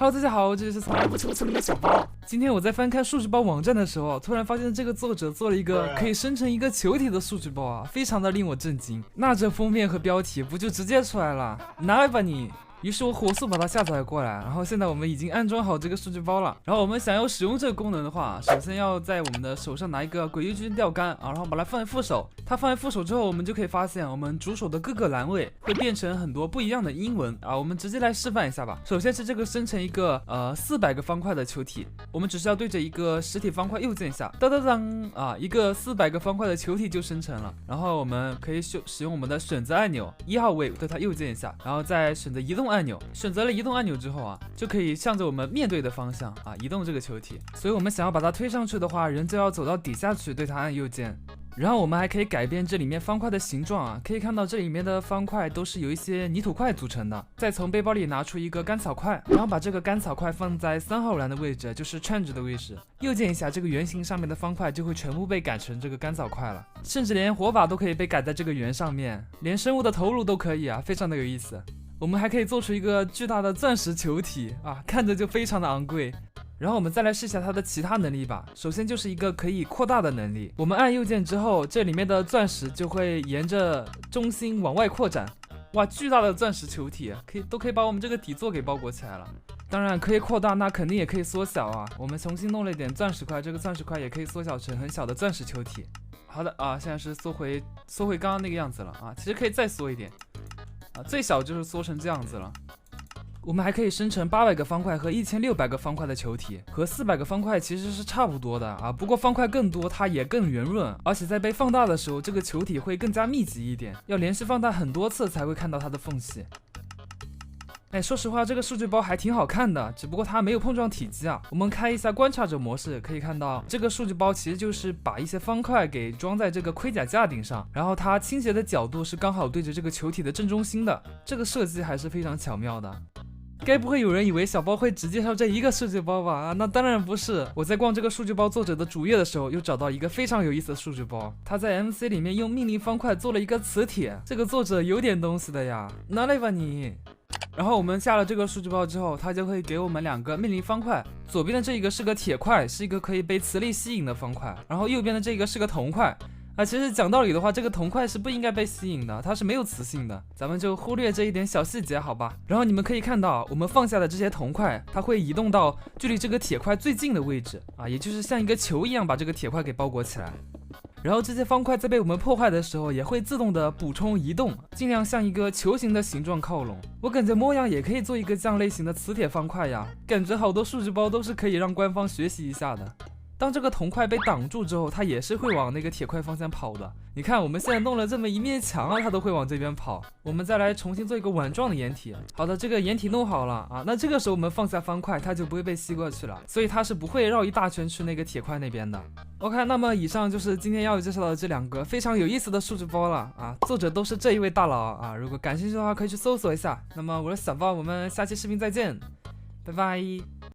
Hello， 大家好，这里是从来不出村的小包。今天我在翻看数值包网站的时候，突然发现这个作者做了一个可以生成一个球体的数值包啊，非常的令我震惊。那这封面和标题不就直接出来了？拿来吧你！于是我火速把它下载过来，然后现在我们已经安装好这个数据包了。然后我们想要使用这个功能的话，首先要在我们的手上拿一个鬼域君钓竿啊，然后把它放在副手。它放在副手之后，我们就可以发现我们主手的各个栏位会变成很多不一样的英文啊。我们直接来示范一下吧。首先是这个生成一个400个方块的球体，我们只需要对着一个实体方块右键一下，当当当啊，一个400个方块的球体就生成了。然后我们可以使用我们的选择按钮，1号位对它右键一下，然后再选择移动按钮。选择了移动按钮之后啊，就可以向着我们面对的方向啊移动这个球体。所以我们想要把它推上去的话，人就要走到底下去，对它按右键。然后我们还可以改变这里面方块的形状啊，可以看到这里面的方块都是由一些泥土块组成的。再从背包里拿出一个干草块，然后把这个干草块放在3号栏的位置，就是 change 的位置。右键一下，这个圆形上面的方块就会全部被改成这个干草块了，甚至连火把都可以被改在这个圆上面，连生物的头颅都可以啊，非常的有意思。我们还可以做出一个巨大的钻石球体啊，看着就非常的昂贵。然后我们再来试一下它的其他能力吧。首先就是一个可以扩大的能力，我们按右键之后，这里面的钻石就会沿着中心往外扩展。哇，巨大的钻石球体，都可以把我们这个底座给包裹起来了。当然可以扩大，那肯定也可以缩小啊。我们重新弄了一点钻石块，这个钻石块也可以缩小成很小的钻石球体。好的啊，现在是缩回刚刚那个样子了啊，其实可以再缩一点。最小就是缩成这样子了。我们还可以生成800个方块和1600个方块的球体，和400个方块其实是差不多的啊。不过方块更多，它也更圆润，而且在被放大的时候，这个球体会更加密集一点，要连续放大很多次才会看到它的缝隙。说实话，这个数据包还挺好看的，只不过它没有碰撞体积啊。我们开一下观察者模式，可以看到这个数据包其实就是把一些方块给装在这个盔甲架顶上，然后它倾斜的角度是刚好对着这个球体的正中心的，这个设计还是非常巧妙的。该不会有人以为小包会只介绍这一个数据包吧？啊，那当然不是。我在逛这个数据包作者的主页的时候，又找到一个非常有意思的数据包。他在 MC 里面用命令方块做了一个磁铁，这个作者有点东西的呀，拿来吧你。然后我们下了这个数据包之后，它就会给我们2个命令方块，左边的这一个是个铁块，是一个可以被磁力吸引的方块，然后右边的这个是个铜块。其实讲道理的话，这个铜块是不应该被吸引的，它是没有磁性的，咱们就忽略这一点小细节好吧。然后你们可以看到，我们放下的这些铜块，它会移动到距离这个铁块最近的位置啊，也就是像一个球一样把这个铁块给包裹起来。然后这些方块在被我们破坏的时候，也会自动的补充移动，尽量向一个球形的形状靠拢。我感觉模样也可以做一个这样类型的磁铁方块呀，感觉好多数据包都是可以让官方学习一下的。当这个铜块被挡住之后，它也是会往那个铁块方向跑的。你看，我们现在弄了这么一面墙啊，它都会往这边跑。我们再来重新做一个碗状的掩体。好的，这个掩体弄好了啊，那这个时候我们放下方块，它就不会被吸过去了，所以它是不会绕一大圈去那个铁块那边的。OK， 那么以上就是今天要介绍的这2个非常有意思的数据包了啊，作者都是这一位大佬啊，如果感兴趣的话可以去搜索一下。那么我是小包，我们下期视频再见，拜拜。